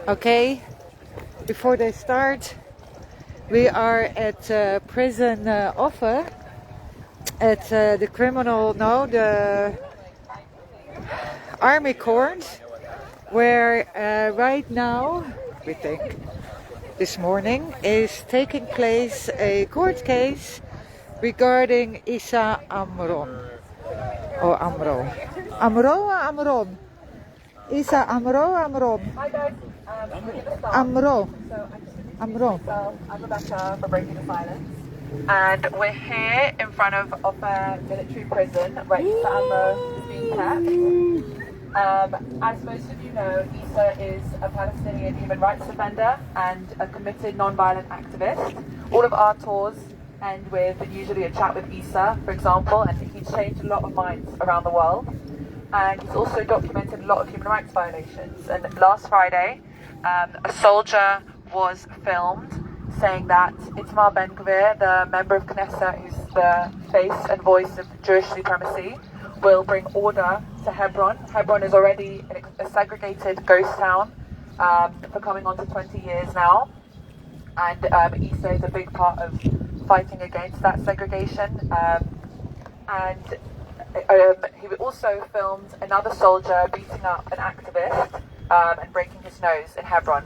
Okay, before they start, we are at prison Ofer, at the army court, where right now, we think, this morning, is taking place a court case regarding Issa Amro. Or Amro. Amro or Amron? Issa Amro or Amron? Hi guys. Amro. Amro. I'm Rebecca for Breaking the Silence. And we're here in front of Ofer military prison where Issa Amro is being kept. As most of you know, Issa is a Palestinian human rights defender and a committed non-violent activist. All of our tours end with usually a chat with Issa, for example, and he's changed a lot of minds around the world. And he's also documented a lot of human rights violations. And last Friday, a soldier was filmed saying that Itamar Ben-Gvir, the member of Knesset, who's the face and voice of Jewish supremacy, will bring order to Hebron. Hebron is already a segregated ghost town for coming on to 20 years now. And Issa is a big part of fighting against that segregation. He also filmed another soldier beating up an activist and breaking his nose in Hebron.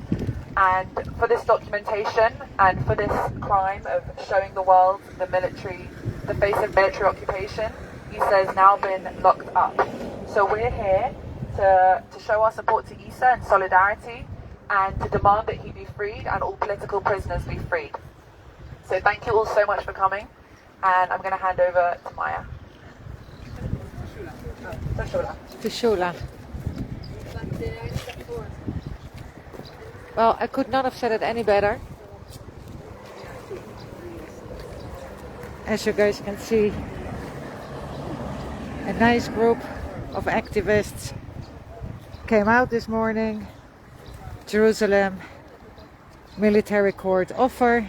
And for this documentation and for this crime of showing the world the face of military occupation, Issa has now been locked up. So we're here to show our support to Issa and solidarity and to demand that he be freed and all political prisoners be freed. So thank you all so much for coming, and I'm going to hand over to Maya. To Shula. Well, I could not have said it any better. As you guys can see, a nice group of activists came out this morning. Jerusalem military court Ofer.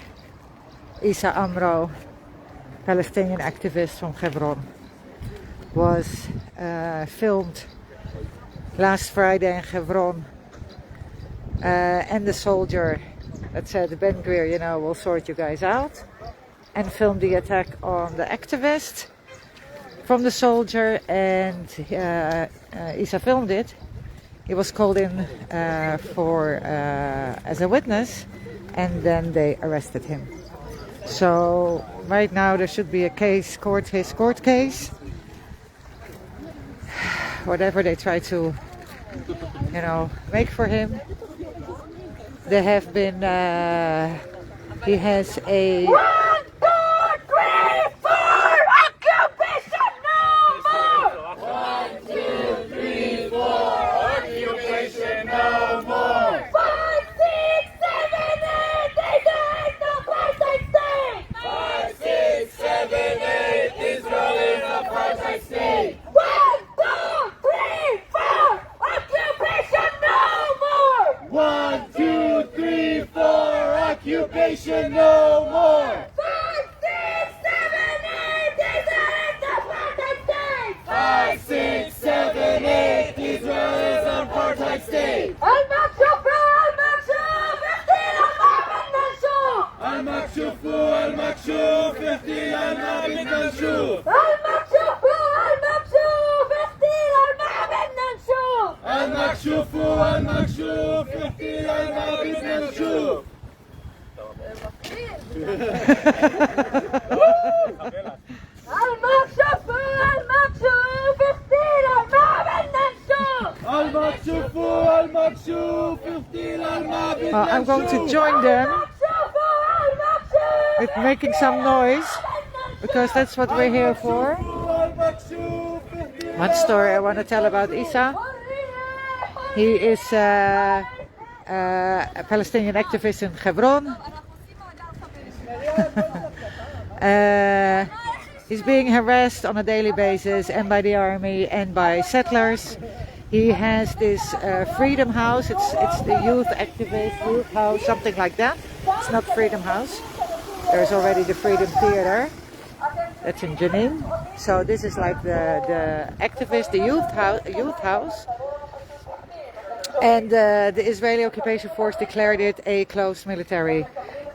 Issa Amro, Palestinian activist from Hebron, was filmed last Friday in Hebron, and the soldier that said, Ben-Gvir, we'll sort you guys out, and filmed the attack on the activist from the soldier, and Issa filmed it. He was called in as a witness, and then they arrested him. So right now there should be a his court case. Whatever they try to, make for him. There have been, he has a... 1, 2, 3, 4, occupation no more! 1, 2, 3, 4, occupation no more! 5, 6, 7, 8, Israel is the apartheid state! 5, 6, 7, 8, Israel is apartheid state! 1, 2, 3, 4, occupation no more! 1, 2, 3, 4, occupation no more! 5, 6, 7, 8, Israel is the apartheid state! 5, 6, 7, 8, Israel is apartheid state! المكشوف المكشوف اغتيال ما بدنا نشوف! المكشوف اغتيال ما بدنا نشوف! المكشوف اغتيال ما بدنا نشوف! I'm going to join them with making some noise, because that's what we're here for. One story I want to tell about Issa. He is a Palestinian activist in Hebron. He's being harassed on a daily basis, and by the army and by settlers. He has this Freedom House. It's the youth activist youth house, something like that. It's not Freedom House. There's already the Freedom Theater. That's in Jenin. So this is like the activist, the youth house. And the Israeli occupation force declared it a closed military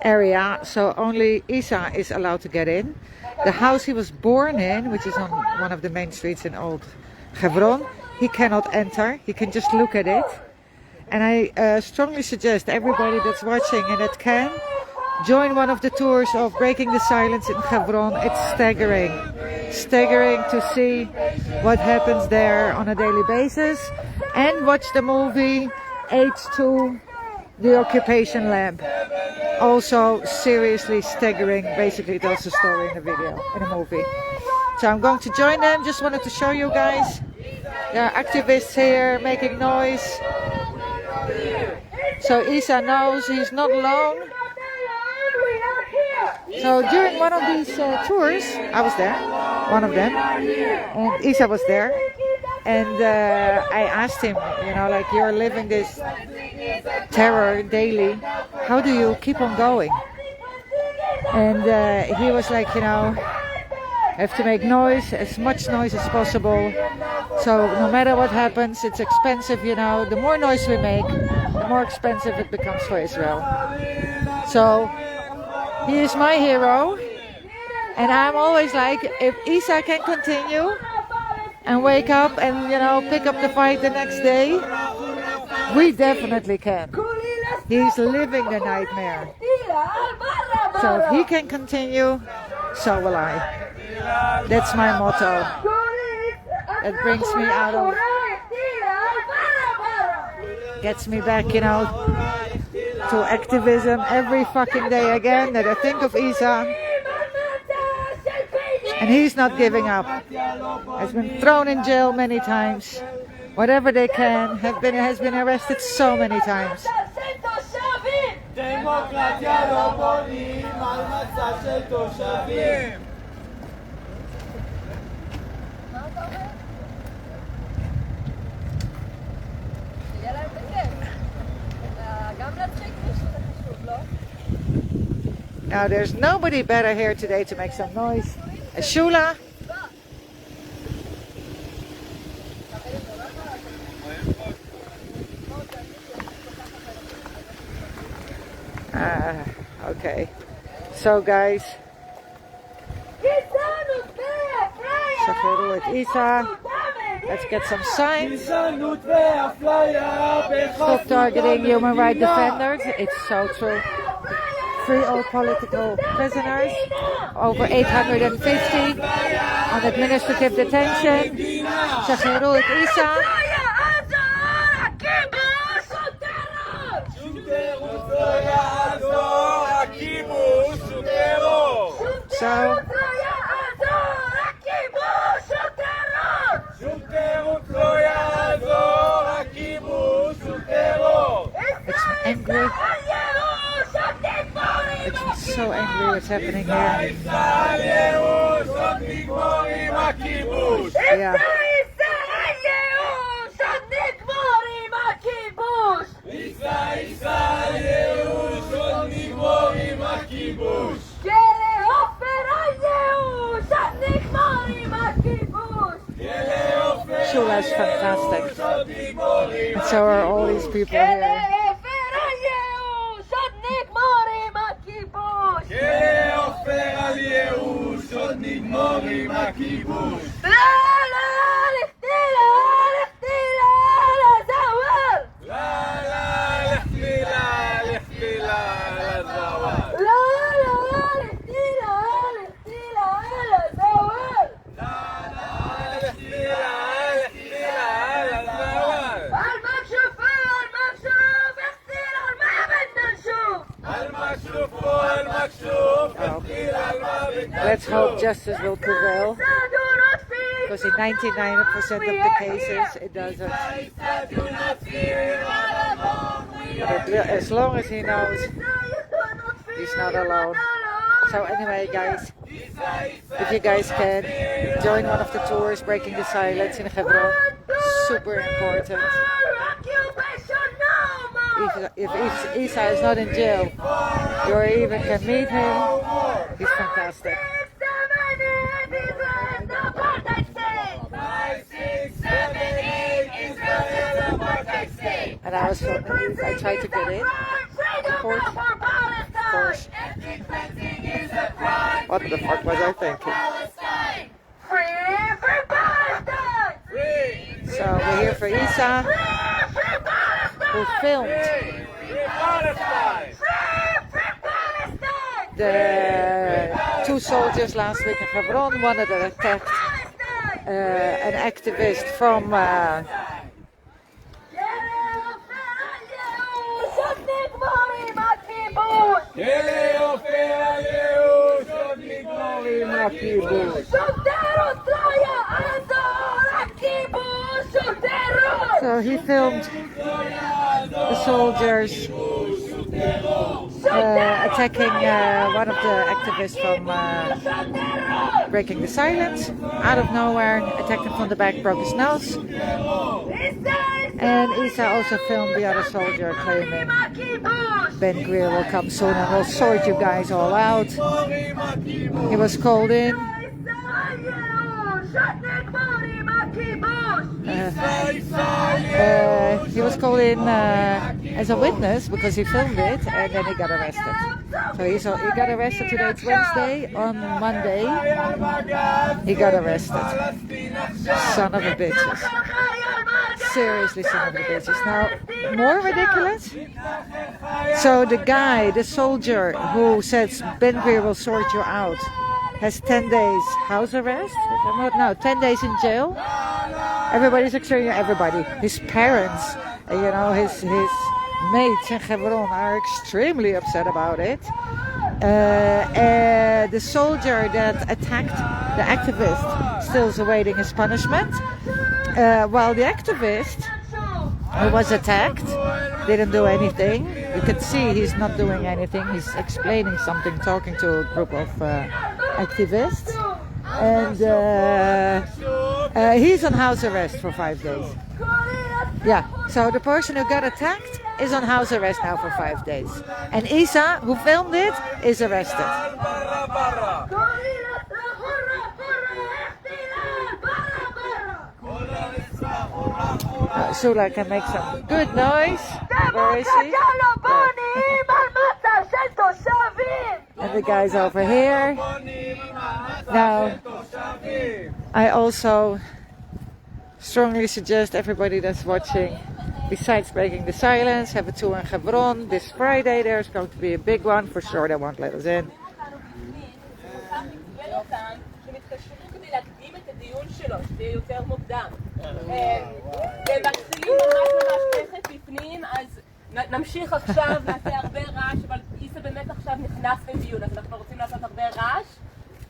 area. So only Issa is allowed to get in. The house he was born in, which is on one of the main streets in Old Hebron, he cannot enter. He can just look at it. And I strongly suggest everybody that's watching and that can join one of the tours of Breaking the Silence in Hebron. It's staggering. Staggering to see what happens there on a daily basis. And watch the movie H2, The Occupation Lab. Also seriously staggering. Basically it tells the story in the video, in the movie. So I'm going to join them. Just wanted to show you guys. There are activists here making noise. So Issa knows he's not alone. So during one of these tours, I was there, one of them, and Issa was there. And I asked him, you know, like, you're living this terror daily. How do you keep on going? And he was like, you know, have to make noise, as much noise as possible. So no matter what happens, it's expensive, you know. The more noise we make, the more expensive it becomes for Israel. So he is my hero. And I'm always like, if Issa can continue and wake up and, you know, pick up the fight the next day, we definitely can. He's living the nightmare. So if he can continue, so will I. That's my motto. That brings me out of, gets me back, you know, to activism every fucking day again, that I think of Issa. And he's not giving up. Has been thrown in jail many times. Whatever they can, has been arrested so many times. Now there's nobody better here today to make some noise. A Shula. Okay. So guys, Shachru et Issa. Let's get some signs. Stop targeting human rights defenders. It's so true. Free all political prisoners. Over 850 on administrative detention. Shachru et Issa. So it's angry. It's so angry what's happening here. Yeah. Shula is fantastic. And so are all these people here. Let's hope justice will prevail, because in 99% of the cases it doesn't. But as long as he knows he's not alone. So anyway guys, if you guys can, join one of the tours, Breaking the Silence in Hebron. Super important. If Issa is not in jail, you even can meet him. He's fantastic. 5, 6, 7, 8, Israel is apartheid state. And I was filming these. I tried to get in. Of course. Ethnic cleansing is a crime. What the fuck was I thinking? Palestine. Free. So we're here for Issa, who filmed the 2 soldiers last week in Hebron. One of them attacked an activist from so he filmed the soldiers attacking one of the activists from breaking the silence. Out of nowhere, attacked him from the back, broke his nose. And Issa also filmed the other soldier claiming Ben Gvir will come soon and will sort you guys all out. He was called in. He was called in as a witness because he filmed it, and then he got arrested. So he got arrested today, it's Wednesday. On Monday, he got arrested. Son of a bitches. Seriously, son of a bitches. Now, more ridiculous. So the guy, the soldier who says Ben Gvir will sort you out, has 10 days house arrest. If I'm not, no, 10 days in jail. Everybody's extremely, everybody. His parents, you know, his mates in Hebron are extremely upset about it. The soldier that attacked the activist still is awaiting his punishment. While the activist who was attacked didn't do anything. You can see he's not doing anything. He's explaining something, talking to a group of activists. And he's on house arrest for 5 days. Yeah, so the person who got attacked is on house arrest now for 5 days. And Issa, who filmed it, is arrested. Sula can make some good noise. Where is she? And the guys over here. Now, I also strongly suggest everybody that's watching, besides breaking the silence, have a tour in Hebron. This Friday there's going to be a big one. For sure they won't let us in. נמשיך עכשיו, נעשה הרבה רעש, אבל איסה באמת עכשיו נכנס לדיון, אז אנחנו רוצים לעשות הרבה רעש.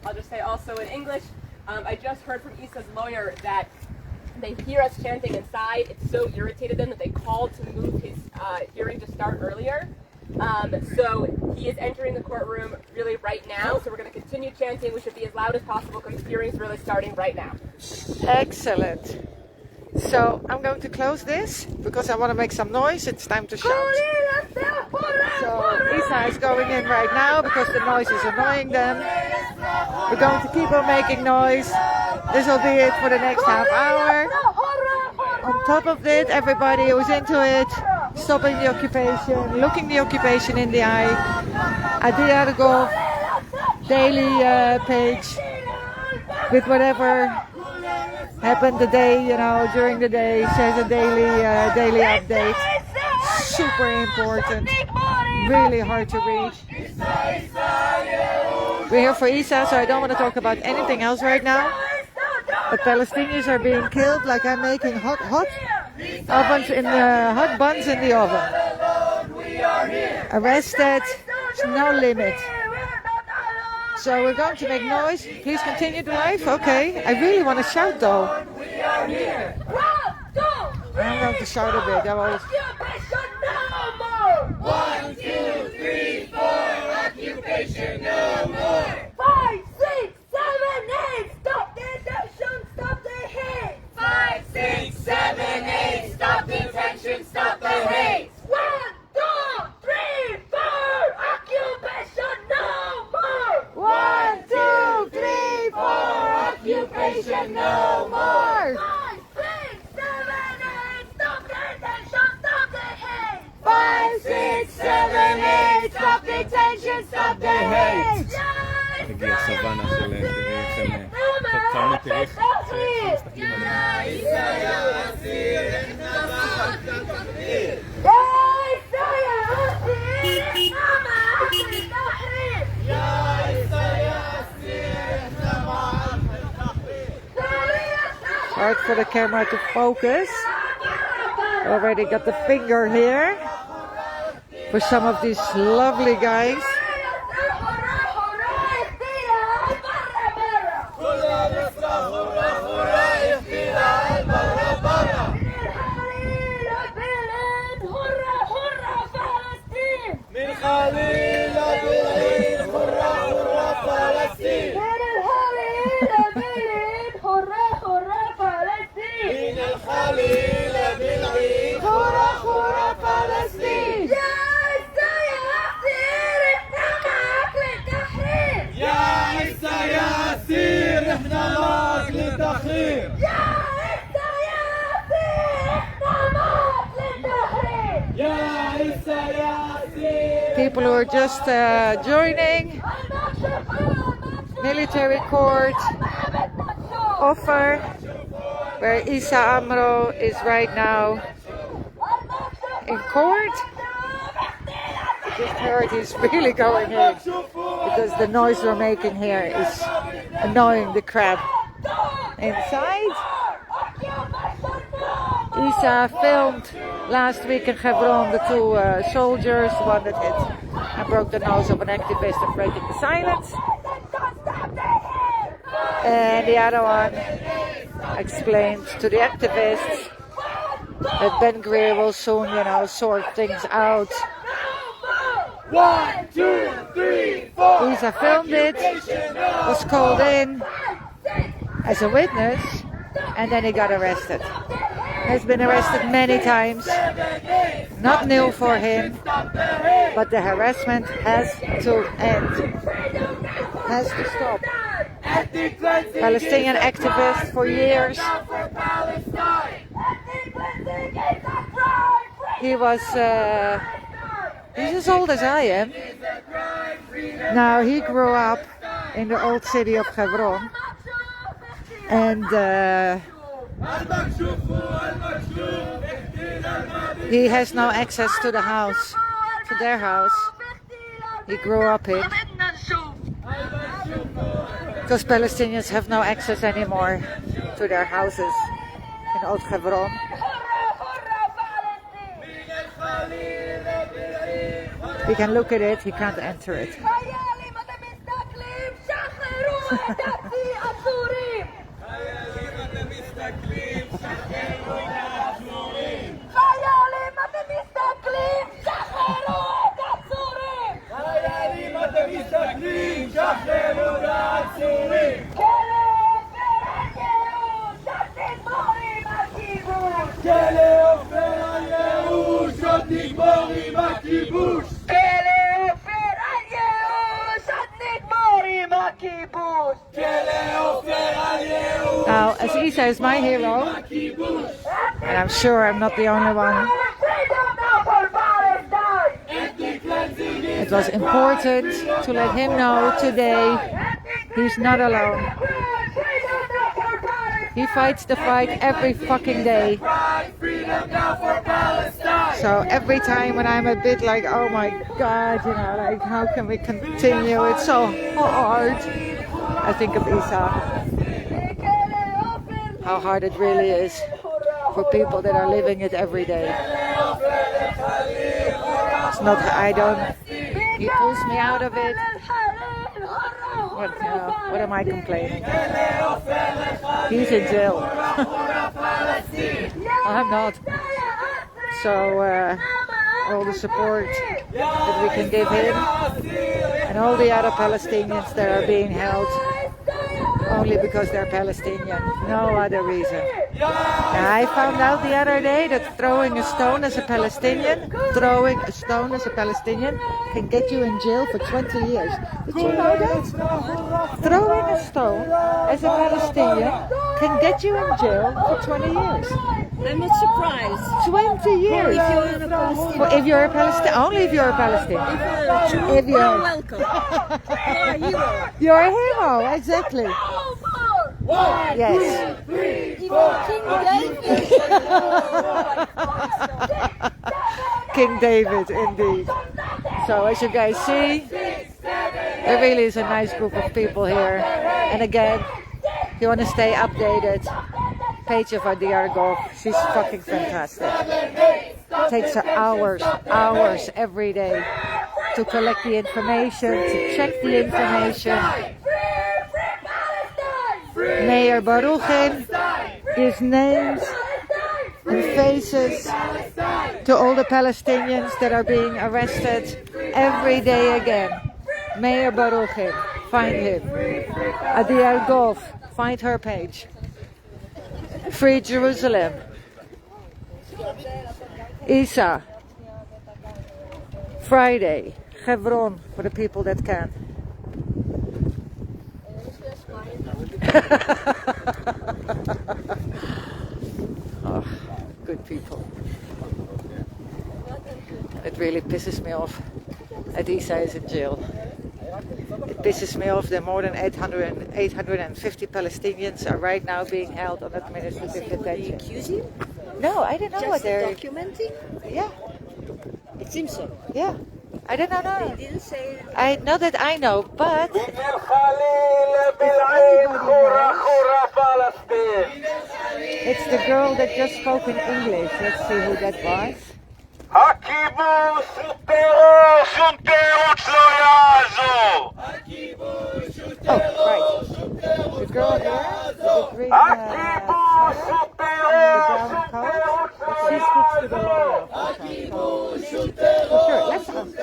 I'll just say also in English, I just heard from Issa's lawyer that they hear us chanting inside. It so irritated them that they called to move his hearing to start earlier. So he is entering the courtroom really right now, so we're going to continue chanting. We should be as loud as possible because the hearing is really starting right now. Excellent. So I'm going to close this because I want to make some noise. It's time to shout. So Issa is going in right now because the noise is annoying them. We're going to keep on making noise. This will be it for the next half hour. On top of it, everybody who's into it, stopping the occupation, looking the occupation in the eye. Adia the Golf daily page with whatever happened the day, you know, during the day. Says a daily update. Super important. Really hard to read. We're here for Issa, so I don't want to talk about anything else right now. The Palestinians are being killed like I'm making hot buns in the oven. Arrested. There's no limit. So we're going to make noise. Please continue the live. Okay. I really want to shout though. I'm going to shout a bit. I will... 1, 2, 3, 4, occupation no more. 5, 6, 7, 8, stop detention, stop the hate. 5, 6, 7, 8, stop detention, stop the hate. 1, 2, 3, 4, occupation no more. 1, detention no more. 5, 6, 7, 8, stop detention, stop the hate. הגיע הסוואנה של תראי לכם חדשנות, תראי איך מסתכלים Hard for the camera to focus. Already got the finger here for some of these lovely guys. People who are just joining military court, Ofer, where Issa Amro is right now in court. I just heard he's really going in because the noise we're making here is annoying the crap inside. Issa filmed last week in Hebron the two soldiers, the one that hit and broke the nose of an activist and breaking the silence, and the other one explained to the activists that Ben Greer will soon, sort things out. 1, 2, 3, 4. Issa filmed it, was called in as a witness, and then he got arrested. Has been arrested many times. Not new for him, but the harassment has to end. Has to stop. Palestinian activist for years. He was he's as old as I am. Now he grew up in the old city of Hebron, and he has no access to the house, to their house he grew up in, because Palestinians have no access anymore to their houses in Old Hebron. He can look at it, he can't enter it. Now, as Issa is my hero, and I'm sure I'm not the only one, it was important to let him know today he's not alone. He fights the fight every fucking day. So every time when I'm a bit like, oh my God, like how can we continue? It's so hard. I think of Issa. How hard it really is for people that are living it every day. It's not, he pulls me out of it. What am I complaining? He's in jail. I'm not. So all the support that we can give him and all the other Palestinians that are being held only because they're Palestinian, no other reason. I found out the other day that throwing a stone as a Palestinian can get you in jail for 20 years. Did you know that? Throwing a stone as a Palestinian can get you in jail for 20 years. I'm not surprised. 20 years. If you're a Palestinian. Well, if you're a Palestinian, only if you're a Palestinian. If you're welcome. You're a hero. You're a hero, exactly. Yes. King David, indeed. So as you guys see, there really is a nice group of people here. And again, if you want to stay updated, page of Adia Golf, she's fucking fantastic. Takes her hours every day to collect the information, to check the information. Mayor Baruchin gives names and faces to all the Palestinians that are being arrested every day again. Mayor Baruchin, find him. Adia Golf, find her page. Free Jerusalem. Issa. Friday. Hebron for the people that can. Oh, good people. It really pisses me off that Issa is in jail. It pisses me off that more than 850 Palestinians are right now being held on administrative detention. Accusing? No, I don't know what they're... Documenting? Yeah. It seems so. Yeah. I don't know. They didn't say... I know that I know, but... It's the girl that just spoke in English. Let's see who that was. Oh, right. The girl here, the green sweater, the brown coat, she speaks to the lawyer. Sure, let's ask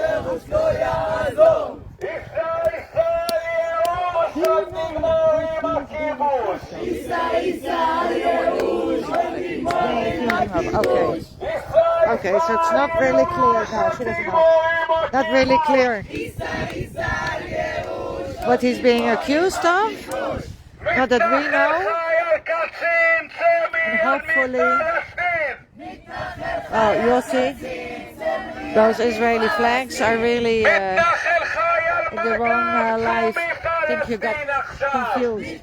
Okay. Okay, so it's not really clear. No, she doesn't know. Not really clear what he's being accused of. Not that we know. And hopefully... Oh, you'll see. Those Israeli flags are really in the wrong life. I think you got confused.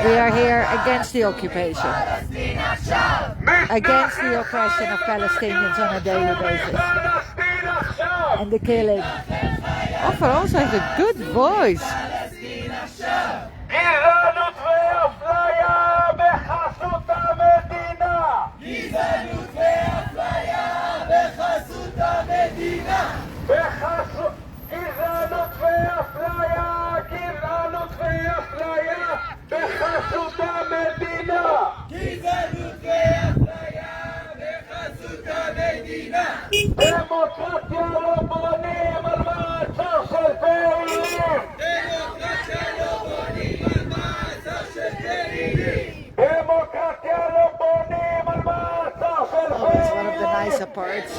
We are here against the occupation. Against the oppression of Palestinians on a daily basis. And the killing. Ofer also has a good voice. Parts.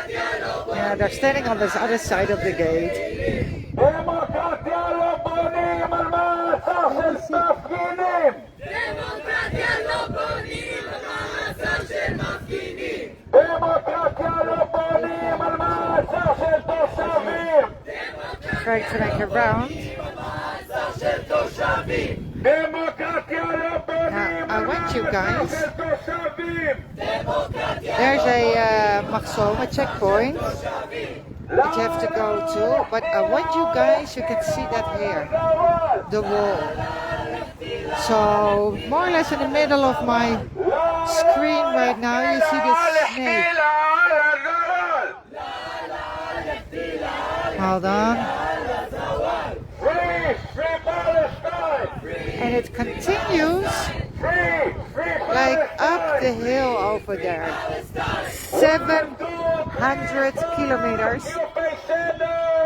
Yeah, they're standing on this other side of the gate. Trying to make a round. Now, I want you guys. There's a Maxom, a checkpoint that you have to go to, but I want you guys, you can see that here, the wall. So, more or less in the middle of my screen right now, you see this snake. Hold on. And it continues like up the hill over there. 700 kilometers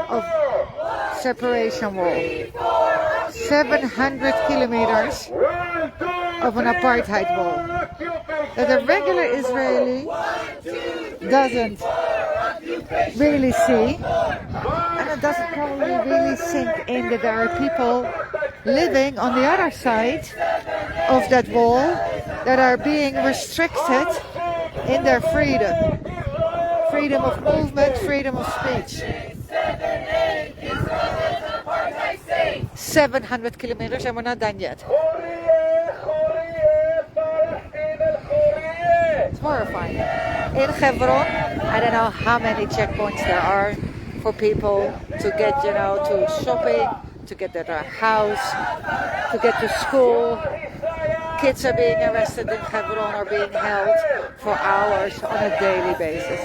of separation wall. 700 kilometers of an apartheid wall that a regular Israeli doesn't really see, and it doesn't probably really sink in that there are people living on the other side of that wall that are being restricted in their freedom. Freedom of movement, freedom of speech. 700 kilometers and we're not done yet. It's horrifying. In Hebron, I don't know how many checkpoints there are for people to get, to shopping, to get to their house, to get to school. Kids are being arrested in Hebron or being held for hours on a daily basis.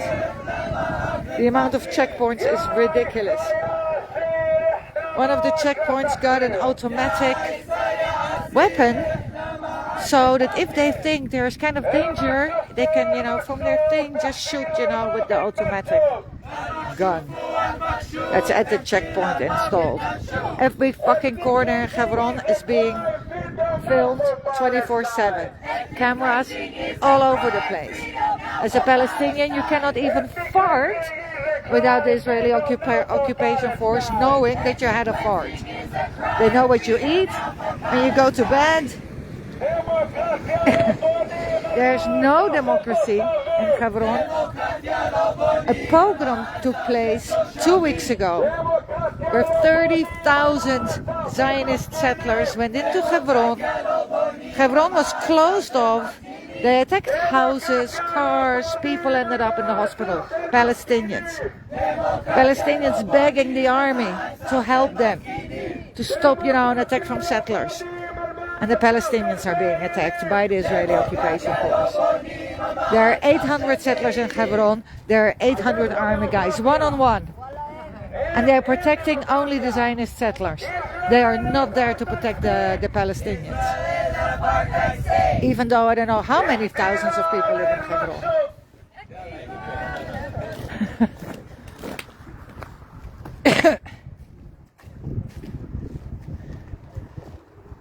The amount of checkpoints is ridiculous. One of the checkpoints got an automatic weapon so that if they think there's kind of danger, they can, from their thing just shoot, with the automatic gun. That's at the checkpoint installed. Every fucking corner in Hebron is being filmed 24/7. Cameras all over the place. As a Palestinian, you cannot even fart without the Israeli occupation force knowing that you had a fart. They know what you eat and you go to bed. There's no democracy in Hebron. A pogrom took place 2 weeks ago where 30,000 Zionist settlers went into Hebron. Hebron was closed off. They attacked houses, cars, people ended up in the hospital. Palestinians begging the army to help them, to stop, an attack from settlers. And the Palestinians are being attacked by the Israeli occupation force. There are 800 settlers in Hebron. There are 800 army guys, one-on-one. And they are protecting only the Zionist settlers. They are not there to protect the Palestinians. Even though I don't know how many thousands of people live in Hebron.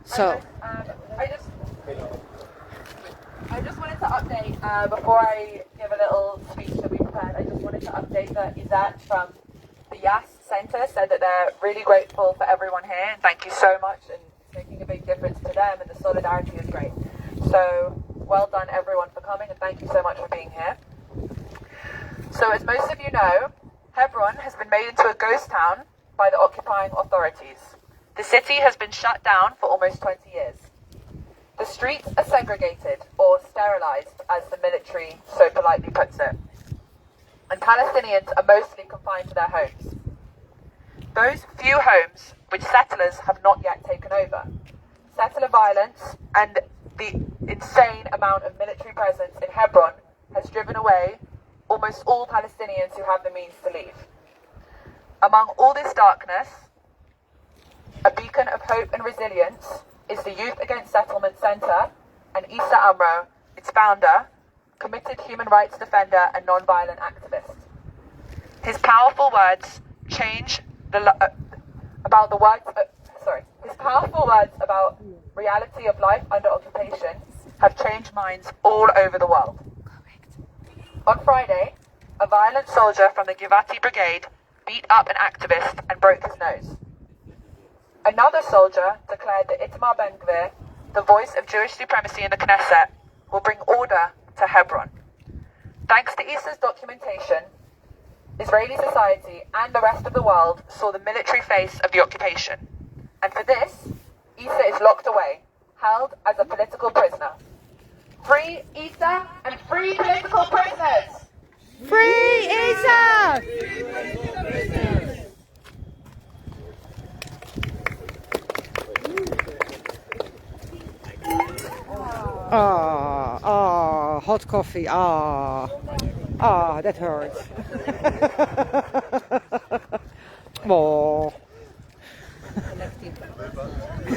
So. I just wanted to update, before I give a little speech that we prepared, I just wanted to update that Izzat from the Yas Centre said that they're really grateful for everyone here, and thank you so much, and it's making a big difference to them, and the solidarity is great. So, well done everyone for coming, and thank you so much for being here. So, as most of you know, Hebron has been made into a ghost town by the occupying authorities. The city has been shut down for almost 20 years. The streets are segregated, or sterilized, as the military so politely puts it. And Palestinians are mostly confined to their homes. Those few homes which settlers have not yet taken over. Settler violence and the insane amount of military presence in Hebron has driven away almost all Palestinians who have the means to leave. Among all this darkness, a beacon of hope and resilience is the Youth Against Settlement Centre and Issa Amro, its founder, committed human rights defender and non-violent activist. His powerful words about reality of life under occupation have changed minds all over the world. On Friday, a violent soldier from the Givati Brigade beat up an activist and broke his nose. Another soldier declared that Itamar Ben-Gvir, the voice of Jewish supremacy in the Knesset, will bring order to Hebron. Thanks to Issa's documentation, Israeli society and the rest of the world saw the military face of the occupation. And for this, Issa is locked away, held as a political prisoner. Free Issa and free political prisoners! Free Issa! Hot coffee. That hurts. Oh.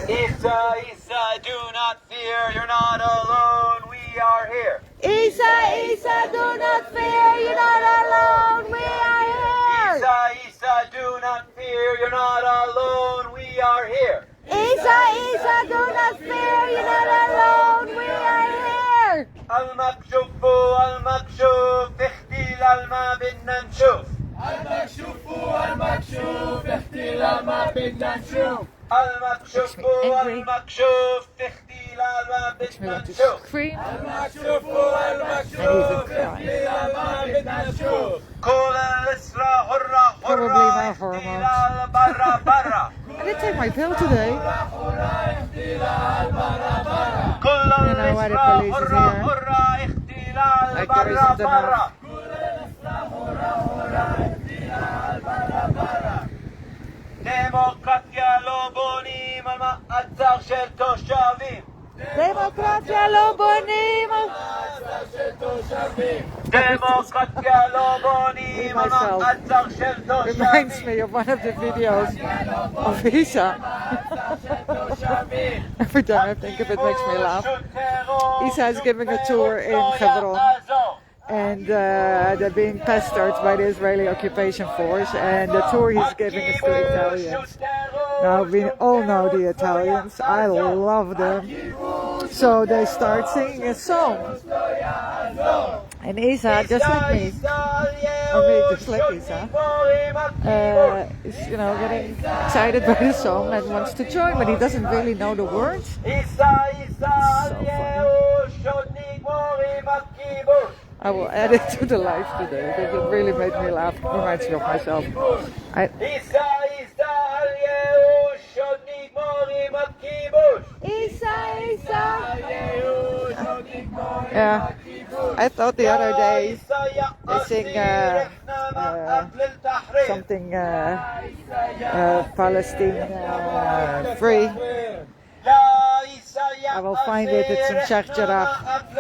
Issa, do not fear, you're not alone, we are here. Issa, do not fear, you're not alone, we are here. Issa, do not fear, you're not alone, we are here. Issa, do not fear, you're not alone, بدنا نشوف المكشوف والمكشوف اختلاف ما بدنا نشوف المكشوف والمكشوف اختلاف ما بدنا نشوف المكشوف والمكشوف اختلاف ما بدنا نشوف كل الأسرة هرة هرة اختلال برا برا I didn't take my pill today. كل الأسرة هرة هرة اختلال برا برا דמוקרטיה לא בונים על מעצר של תושבים דמוקרטיה לא בונים דמוקרטיה לא בונים על מעצר של תושבים Reminds me of one of the videos of Issa. Every time I think of it makes me laugh. Issa is giving a tour in Hebron. And they're being pestered by the Israeli occupation force, and the tour he's giving is to Italians. Now we all know the Italians, I love them. So they start singing a song. And Issa, just like me, or me just like Issa, is, you know, getting excited by the song and wants to join, but he doesn't really know the words. So funny. I will add it to the live today because it really made me laugh. It reminds me of myself. Yeah, I thought the other day they sing something Palestine free. I will find it, it's in Sheikh Jarrah.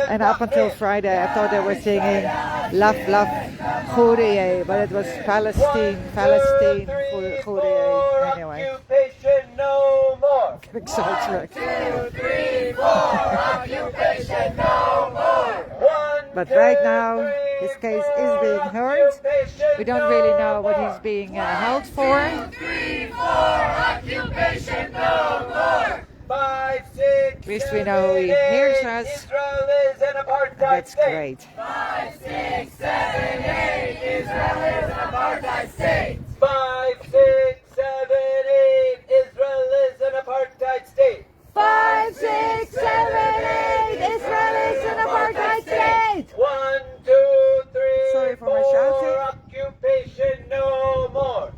And up until Friday I thought they were singing Laf Laf Khourie, but it was Palestine Khourie. Anyway, I'm getting sidetracked. But right now his case is being heard. We don't really know what he's being held for. At least we know he hears us. That's great. 5, 6, 7, 8, Israel is an apartheid state. 5, 6, 7, 8, Israel is an apartheid state. 5, 6, 7, 8, Israel is an apartheid state. 1, 2, 3, Sorry for my 4, shouting. occupation no more.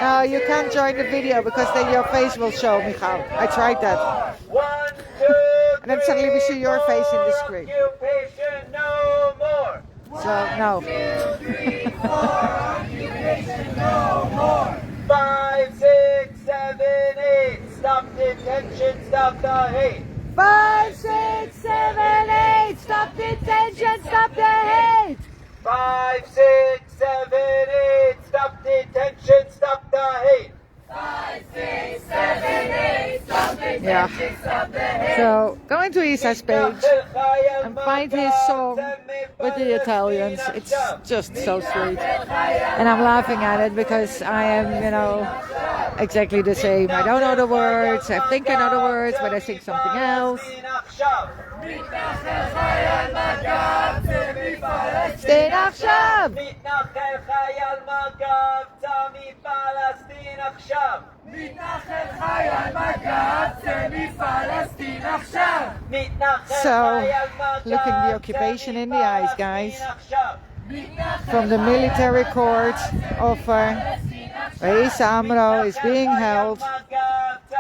No, you can't join the video because then your face will show, Michal. I tried that. 1, 2, And then suddenly we see your face in the screen. occupation no more. So, no. 5, 6, 7, 8, stop detention, stop the hate. 5, 6, 7, 8, stop detention, stop the hate. 5, 6, 7, 8, stop detention, stop the hate. 5, 6, 7, 8, stop detention, Yeah. stop the hate. So, go into Issa's page and find his song with the Italians. It's just so sweet. And I'm laughing at it because I am, you know, exactly the same. I don't know the words, I think I know the words, but I sing something else. Stay עכשיו! מתנחל חייל מג"ב, צא מפלסטין עכשיו. מתנחל חייל מג"ב, צא מפלסטין עכשיו. So, looking the occupation in the eyes, guys. From the military court, Ofer, where Issa Amro is being held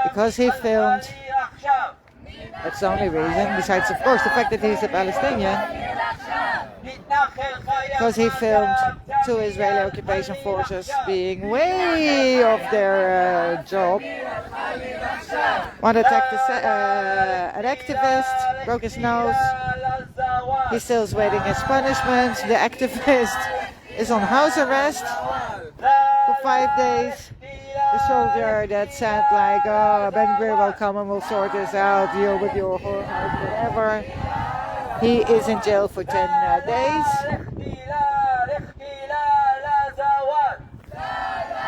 because he filmed. That's the only reason, besides of course the fact that he's a Palestinian. Because he filmed two Israeli occupation forces being way off their job. One attacked an activist, broke his nose. He still is waiting his punishment. The activist is on house arrest for 5 days. The soldier that said like, oh, Ben Gvir will come and we'll sort this out, deal with your whorehouse, whatever. He is in jail for 10 days.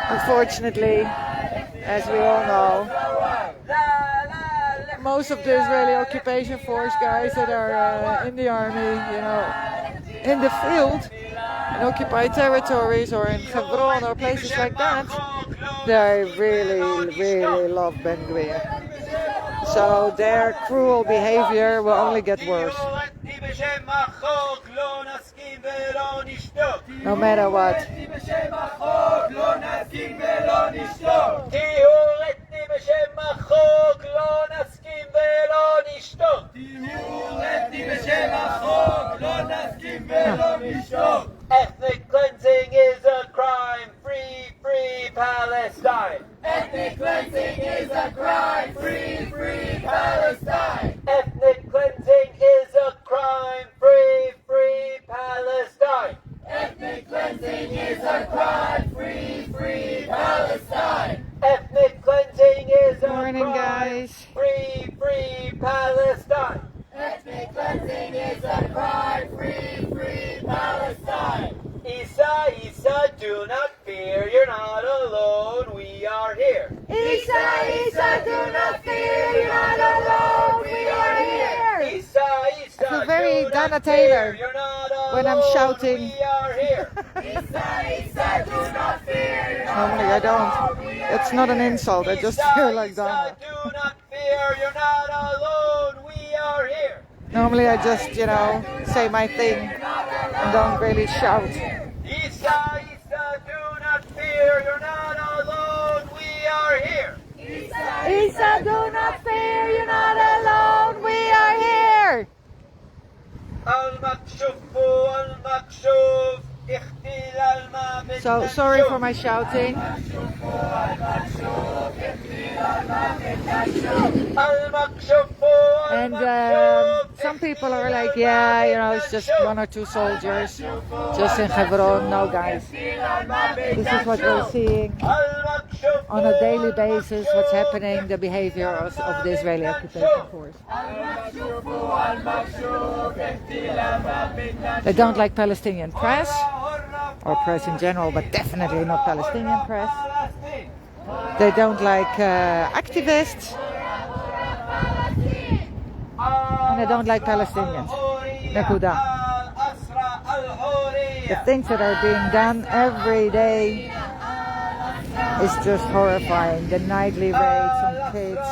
Unfortunately, as we all know, most of the Israeli occupation force guys that are in the army, you know, in the field, in occupied territories or in Hebron or places like that, they really love Ben-Gvir. So their cruel behavior will only get worse. No matter what. Ethnic cleansing is a crime. Free, free Palestine. Ethnic cleansing is a crime. Free, free Palestine. Ethnic cleansing is a crime. Free, free Palestine. Ethnic cleansing is a crime. Free, free Palestine. Ethnic cleansing is a Morning, crime. guys. Free, free Palestine. Ethnic cleansing is a crime. Free, free Palestine. Issa, Issa, do not fear, you're not alone, we are here. Issa, Issa, do not fear, you're not alone, we are here. Issa, Issa, I feel very do Dana not Taylor fear, you're not alone, when I'm shouting. we are here. Issa, Issa, do not fear, you're not Normally I don't. It's not an insult, I just feel like Issa, Dana. do not fear, you're not alone, we are here. Normally I just, say my thing and don't really shout. Issa, Issa, do not fear, you're not alone, we are here. Issa, do not fear, you're not alone, we are here. So sorry for my shouting. And some people are like, yeah, it's just one or two soldiers just in Hebron. No, guys. This is what we're seeing on a daily basis, what's happening, the behavior of the Israeli occupation force. They don't like Palestinian press, or press in general, but definitely not Palestinian press. They don't like activists, and they don't like Palestinians. Nakuda. The things that are being done every day is just horrifying. The nightly raids on kids.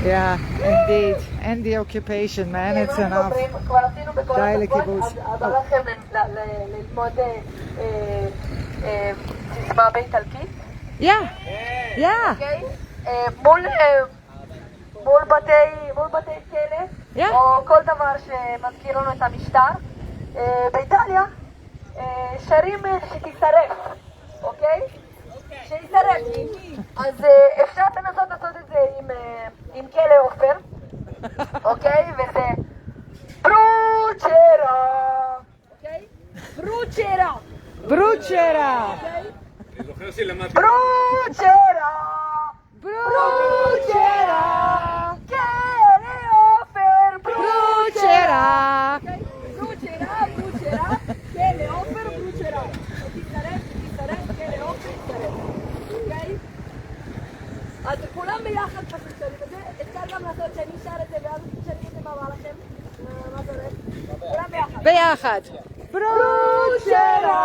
Yeah, indeed. And the occupation, man, it's enough. די לכיבוש. עבר לכם ללמוד סיסמה באיטלקית? Yeah. מול בתי כלא, או כל דבר שמזכיר לנו את המשטר. באיטליה שרים שתישרף, אוקיי? שישרף. אז אפשר לנסות לעשות את זה עם כלא עופר, אוקיי? וזה ברוצ'רה, אוקיי? ברוצ'רה. Brucera! ברוצ'רה! ברוצ'רה! כלא עופר! Brucera! ברוצ'רה, כלא עופר, ברוצ'רה. תישרף, כלא עופר, תישרף. אוקיי? אז כולם ביחד פשוט שרים את זה. אפשר גם לעשות שאני שר את זה ואז שרים את זה מה בא לכם? מה זה הולך? כולם ביחד. ביחד. ברוצ'רה!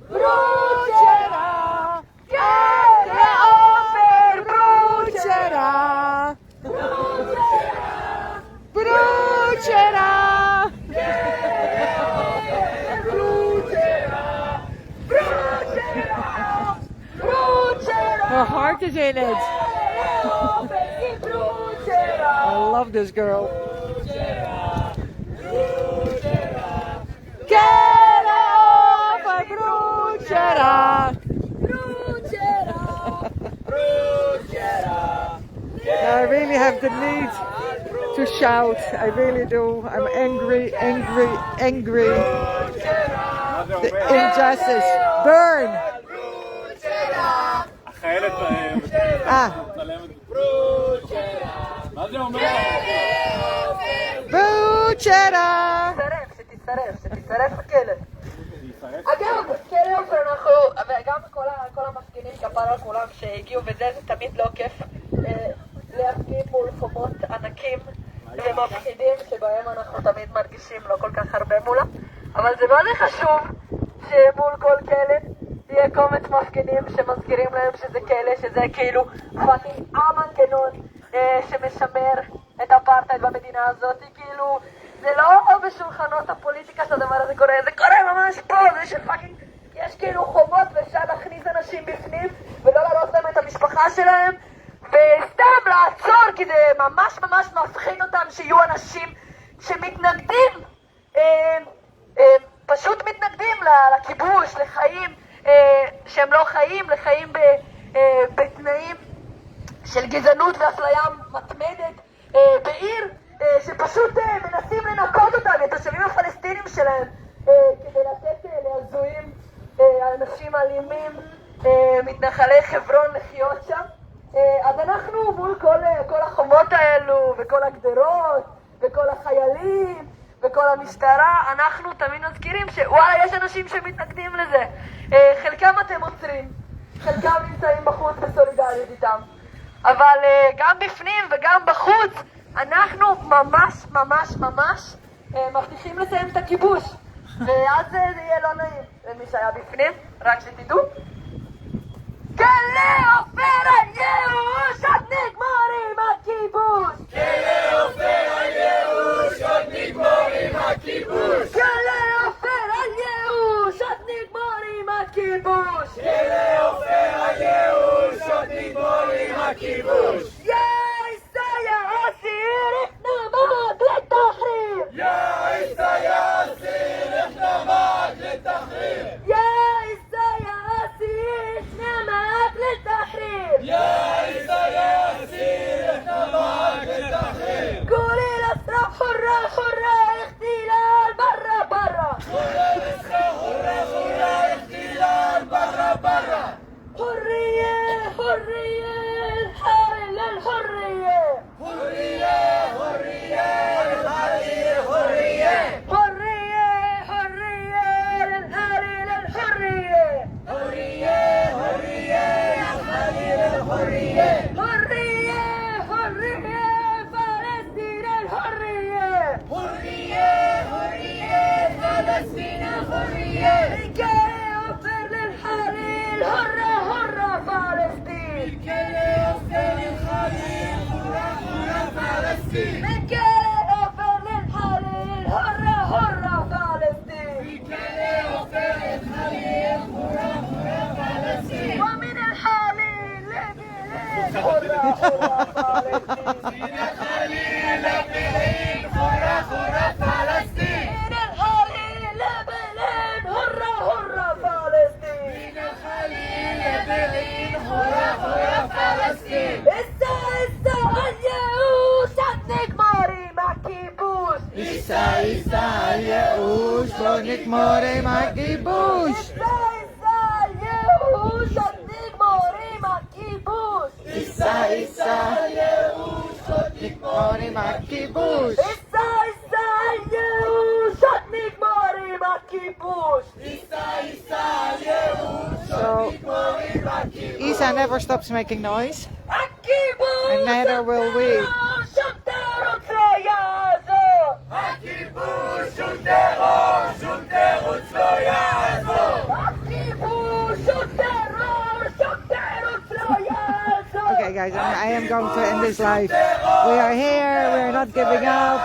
ברוצ'רה! כלא עופר! ברוצ'רה! Brucera! Her heart is in it. I love this girl. Get off, Brucera! I really have the need to shout. I really do. I'm angry. The injustice. Burn! חיילת מצלמת. מה זה אומר? בוצ'רה! שתצטרף לכלא. אגב, כלא עופר אנחנו, וגם כל המפגינים כפר על כולם שהגיעו וזה, זה תמיד לא כיף להפגין מול חומות ענקים ומפחידים שבהם אנחנו תמיד מרגישים לא כל כך הרבה מולה, אבל זה מאוד חשוב שמול כל כלא יהיה קומץ מפגינים שמזכירים להם שזה כלא, שזה כאילו פאקינג המנגנון שמשמר את האפרטהייד במדינה הזאת. כאילו זה לא בשולחנות הפוליטיקה שהדבר הזה קורה, זה קורה ממש פה, זה שפאקינג יש כאילו חומות ואפשר להכניס אנשים בפנים ולא להרוס להם את המשפחה שלהם וסתם לעצור, כי זה ממש ממש מפחיד אותם שיהיו אנשים שמתנגדים, פשוט מתנגדים לכיבוש, לחיים שהם לא חיים, לחיים בתנאים של גזענות ואפליה מתמדת בעיר שפשוט מנסים לנקות אותם, את התושבים הפלסטינים שלהם, כדי לתת להזויים, אנשים אלימים, מתנחלי חברון לחיות שם. אז אנחנו מול כל החומות האלו וכל הגדרות וכל החיילים וכל המשטרה, אנחנו תמיד מזכירים שוואלה, יש אנשים שמתנגדים לזה. חלקם אתם עוצרים, חלקם נמצאים בחוץ בסולידריות איתם, אבל גם בפנים וגם בחוץ אנחנו ממש ממש ממש מבטיחים לסיים את הכיבוש, ואז זה יהיה לא נעים למי שהיה בפנים, רק שתדעו. כלא עופר הייאוש, עוד נגמר עם הכיבוש! כלא עופר הייאוש, עוד נגמר עם הכיבוש! כלא עופר הייאוש, עוד נגמר עם הכיבוש! כלא עופר הייאוש, עוד נגמר עם הכיבוש! יא עיסא יא אסיר, احنا معك للتحرير! יא עיסא יא אסיר, احنا معك للتحرير! יא עיסא יא אסיר, احنا معك للتحرير! יא עיסא יא אסיר, احنا معك للتحرير! قولي الأسرى حرة حرة، اختلال برا برا! حرة حرة حرة، احتلال برا برا! حرية حرية، الحال للحرية! حرية حرية، الحرية حرية! حرية حرية، للحال للحرية! حرية حرية، الحرية الحرية! حرية حرية، فلسطين الحرية! حرية حرية، فلسطين حرية! الكلى عفر للحليل، هرة هرة فلسطين! الكلى عفر للحليل، هرة هرة فلسطين! الكلى عفر للحليل، هرة هرة فلسطين! الكلى عفر للحليل، هرة هرة فلسطين! ومن الحليل لبلاد، هرة هرة فلسطين! من الخليل لبلاد، هرة هرة فلسطين! من الحليل لبلاد، هرة هرة فلسطين! من الخليل لبلاد، هرة هرة فلسطين! إسا إسا اليهوش هتنجمر مع كيبوش! Issa הייאוש, בוא נגמור עם הכיבוש! إسا إسا اليهوش هتنجمر مع كيبوش! Issa הייאוש, בוא נגמור עם הכיבוש! إسا إسا اليهوش هتنجمر مع كيبوش! Issa Issa اليهوش، So, Issa never stops making noise, הכיבוש! and neither will we. שומטרות לא יעזור! הכיבוש הוא טרור, שום תירוץ לא יעזור! הכיבוש הוא טרור, שום תירוץ לא יעזור! Okay guys, I am going to end this live. We are here, we are not giving up.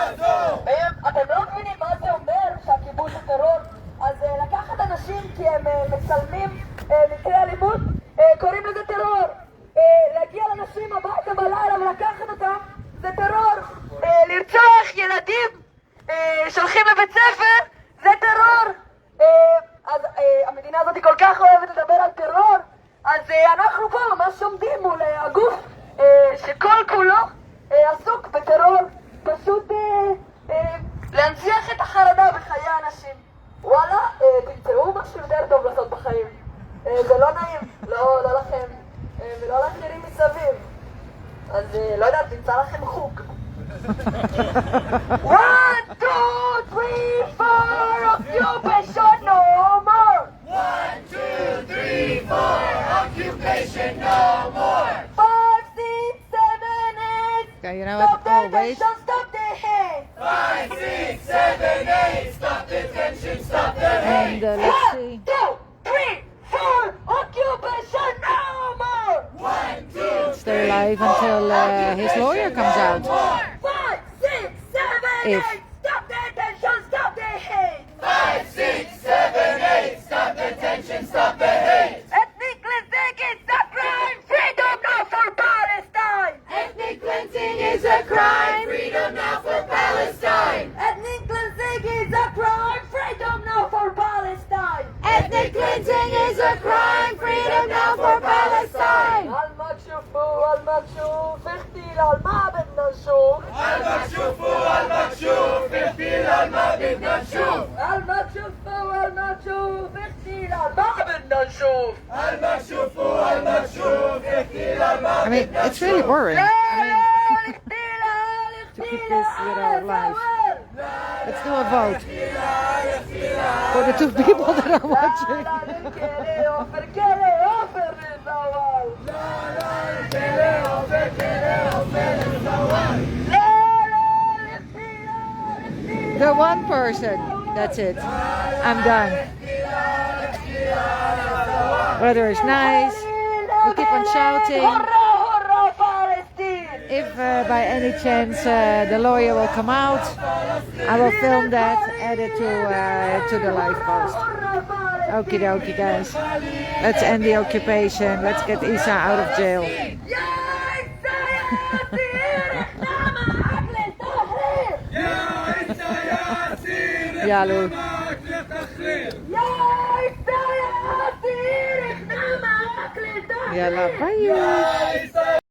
אתם לא מבינים מה זה אומר שהכיבוש הוא טרור? אז לקחת אנשים כי הם מצלמים מקרי אלימות, קוראים לזה טרור. להגיע לאנשים הביתה בלילה ולקחת אותם זה טרור. לרצוח ילדים שהולכים לבית ספר זה טרור. אז המדינה הזאת כל כך אוהבת לדבר על טרור, אז אנחנו פה ממש עומדים מול הגוף שכל כולו עסוק בטרור, פשוט להנציח את החרדה בחיי האנשים. וואלה, תמצאו משהו יותר טוב לעשות בחיים. זה לא נעים, לא לכם. ולא לאחרים מסביב. אז לא יודעת, נמצא לכם חוג. 1, 2, 3, 4, occupation no more! 1, 2, 3, 4, occupation no more! 5, 6, 7, 8, Okay, you know stop what? Oh, the wait. tension, stop the hate! 5, 6, 7, 8, stop the tension, stop the hate! And let's 1, see. 2, 3, 4, occupation no more! 1, 2, Stay alive until his lawyer comes out. 5, 6, 7, If. 8, stop the tension, stop the hate! 5, 6, 7, 8, stop the tension, stop the hate! Ethnic cleansing is a crime, freedom now for Palestine! Ethnic cleansing is a crime. Freedom now for Palestine! Ethnic cleansing is a crime, freedom now for Palestine! Ethnic cleansing is a crime. Freedom now for Palestine. المكشوف اغتيال ما بدنا نشوف المكشوف والمكشوف اغتيال ما بدنا نشوف المكشوف والمكشوف اغتيال ما بدنا نشوف المكشوف والمكشوف اغتيال ما I mean, it's really boring. I mean, to keep this, live. Let's do a vote for the 2 people that are watching. The one person. That's it. I'm done. Weather is nice. We keep on shouting. If by any chance the lawyer will come out, I will film that, add it to the live post. Okie dokie, guys. Let's end the occupation. Let's get Issa out of jail. Yalu. Yalla, bye.